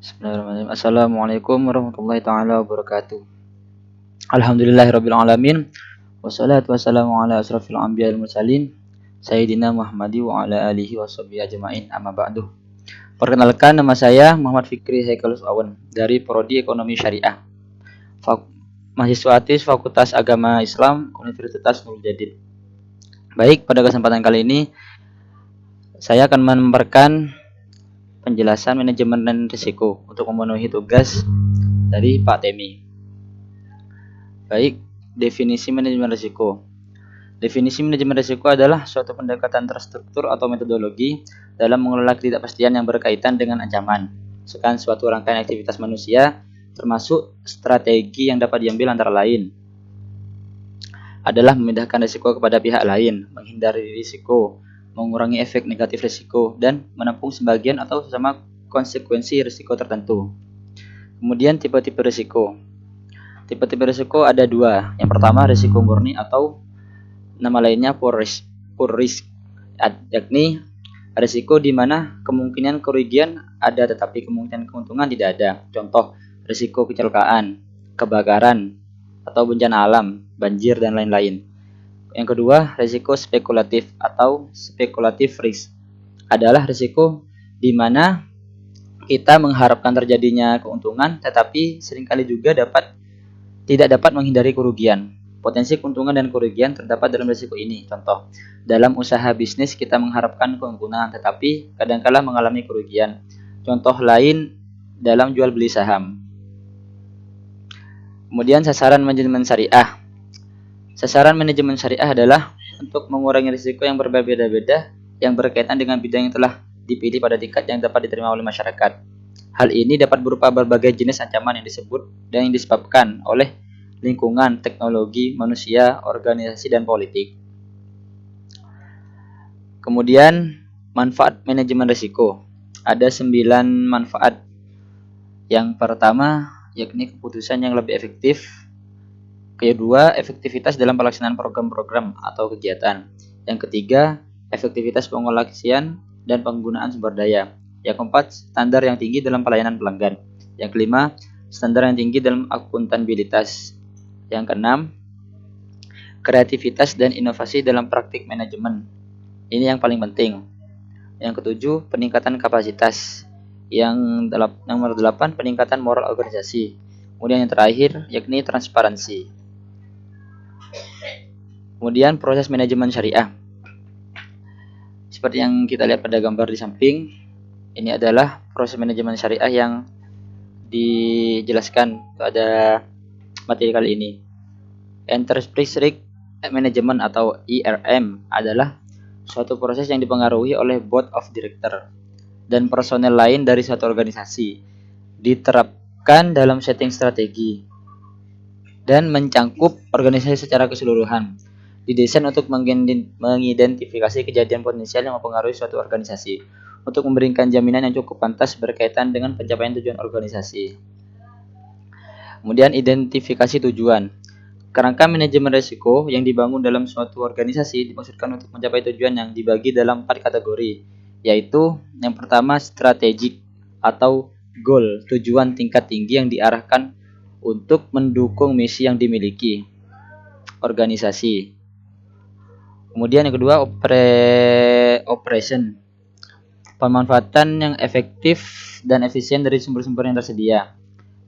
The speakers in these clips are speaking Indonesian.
Bismillahirrahmanirrahim. Assalamualaikum warahmatullahi taala wabarakatuh. Alhamdulillahirabbil alamin. Wassalatu wassalamu ala asrofil anbiya'i wal mursalin Sayyidina Muhammadi wa ala alihi washabihi ajmain. Amma ba'du. Perkenalkan, nama saya Muhammad Fikri Haikalus Awan dari Prodi Ekonomi Syariah, mahasiswa aktif Fakultas Agama Islam Universitas Nurul Jadid. Baik, pada kesempatan kali ini saya akan memaparkan penjelasan manajemen dan risiko untuk memenuhi tugas dari Pak Temi. Baik, definisi manajemen risiko. Definisi manajemen risiko adalah suatu pendekatan terstruktur atau metodologi dalam mengelola ketidakpastian yang berkaitan dengan ancaman, misalkan suatu rangkaian aktivitas manusia, termasuk strategi yang dapat diambil antara lain adalah memindahkan risiko kepada pihak lain, menghindari risiko, mengurangi efek negatif risiko, dan menampung sebagian atau sesama konsekuensi risiko tertentu. Kemudian tipe-tipe risiko. Tipe-tipe risiko ada dua. Yang pertama risiko murni atau nama lainnya pure risk, yakni risiko di mana kemungkinan kerugian ada tetapi kemungkinan keuntungan tidak ada. Contoh, risiko kecelakaan, kebakaran, atau bencana alam, banjir, dan lain-lain. Yang kedua, risiko spekulatif atau speculative risk adalah risiko di mana kita mengharapkan terjadinya keuntungan tetapi seringkali juga tidak dapat menghindari kerugian. Potensi keuntungan dan kerugian terdapat dalam risiko ini. Contoh, dalam usaha bisnis kita mengharapkan keuntungan tetapi kadangkala mengalami kerugian. Contoh lain dalam jual beli saham. Kemudian sasaran manajemen syariah. Sasaran manajemen syariah adalah untuk mengurangi risiko yang berbeda-beda yang berkaitan dengan bidang yang telah dipilih pada tingkat yang dapat diterima oleh masyarakat. Hal ini dapat berupa berbagai jenis ancaman yang disebut dan yang disebabkan oleh lingkungan, teknologi, manusia, organisasi, dan politik. Kemudian manfaat manajemen risiko. Ada 9 manfaat. Yang pertama yakni keputusan yang lebih efektif. Kedua, efektivitas dalam pelaksanaan program-program atau kegiatan. Yang ketiga, efektivitas pengolahan dan penggunaan sumber daya. Yang keempat, standar yang tinggi dalam pelayanan pelanggan. Yang kelima, standar yang tinggi dalam akuntabilitas. Yang keenam, kreativitas dan inovasi dalam praktik manajemen. Ini yang paling penting. Yang ketujuh, peningkatan kapasitas. Yang nomor 8, peningkatan moral organisasi. Kemudian yang terakhir, yakni transparansi. Kemudian proses manajemen syariah. Seperti yang kita lihat pada gambar di samping, ini adalah proses manajemen syariah yang dijelaskan pada materi kali ini. Enterprise Risk Management atau ERM adalah suatu proses yang dipengaruhi oleh Board of Director dan personel lain dari suatu organisasi, diterapkan dalam setting strategi dan mencangkup organisasi secara keseluruhan. Didesain untuk mengidentifikasi kejadian potensial yang mempengaruhi suatu organisasi untuk memberikan jaminan yang cukup pantas berkaitan dengan pencapaian tujuan organisasi. Kemudian identifikasi tujuan. Kerangka manajemen risiko yang dibangun dalam suatu organisasi dimaksudkan untuk mencapai tujuan yang dibagi dalam 4 kategori, yaitu yang pertama strategik atau goal, tujuan tingkat tinggi yang diarahkan untuk mendukung misi yang dimiliki organisasi. Kemudian yang kedua operation, pemanfaatan yang efektif dan efisien dari sumber-sumber yang tersedia.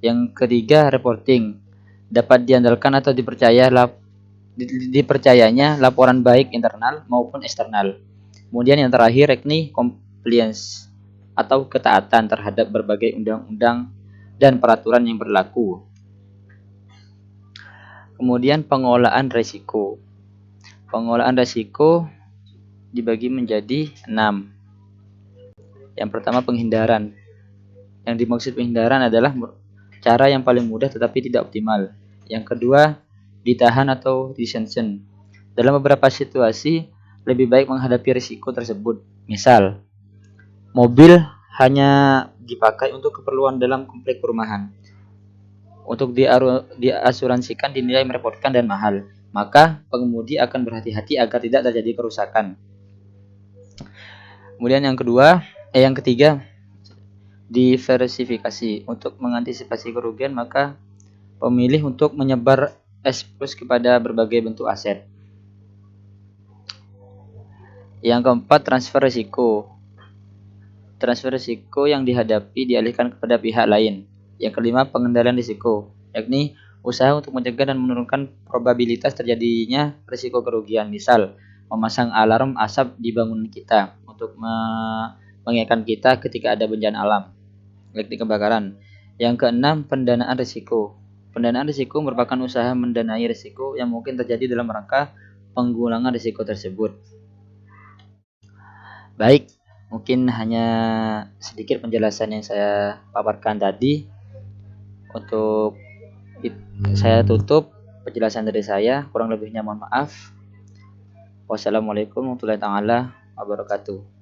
Yang ketiga reporting, dapat diandalkan atau dipercayanya laporan baik internal maupun eksternal. Kemudian yang terakhir yakni compliance atau ketaatan terhadap berbagai undang-undang dan peraturan yang berlaku. Kemudian pengolahan risiko. Pengolahan risiko dibagi menjadi 6. Yang pertama penghindaran. Yang dimaksud penghindaran adalah cara yang paling mudah tetapi tidak optimal. Yang kedua, ditahan atau detention. Dalam beberapa situasi lebih baik menghadapi risiko tersebut. Misal, mobil hanya dipakai untuk keperluan dalam komplek perumahan. Untuk diasuransikan dinilai merepotkan dan mahal, maka pengemudi akan berhati-hati agar tidak terjadi kerusakan. Kemudian yang ketiga, diversifikasi. Untuk mengantisipasi kerugian, maka pemilih untuk menyebar ekspos kepada berbagai bentuk aset. Yang keempat, transfer risiko. Transfer risiko yang dihadapi dialihkan kepada pihak lain. Yang kelima, pengendalian risiko, yakni usaha untuk mencegah dan menurunkan probabilitas terjadinya risiko kerugian. Misal, memasang alarm asap di bangunan kita untuk mengingatkan kita ketika ada bencana alam, seperti kebakaran. Yang keenam, pendanaan risiko. Pendanaan risiko merupakan usaha mendanai risiko yang mungkin terjadi dalam rangka penggulangan risiko tersebut. Baik, mungkin hanya sedikit penjelasan yang saya paparkan tadi. Untuk saya tutup penjelasan dari saya, kurang lebihnya mohon maaf. Wassalamualaikum warahmatullahi wabarakatuh.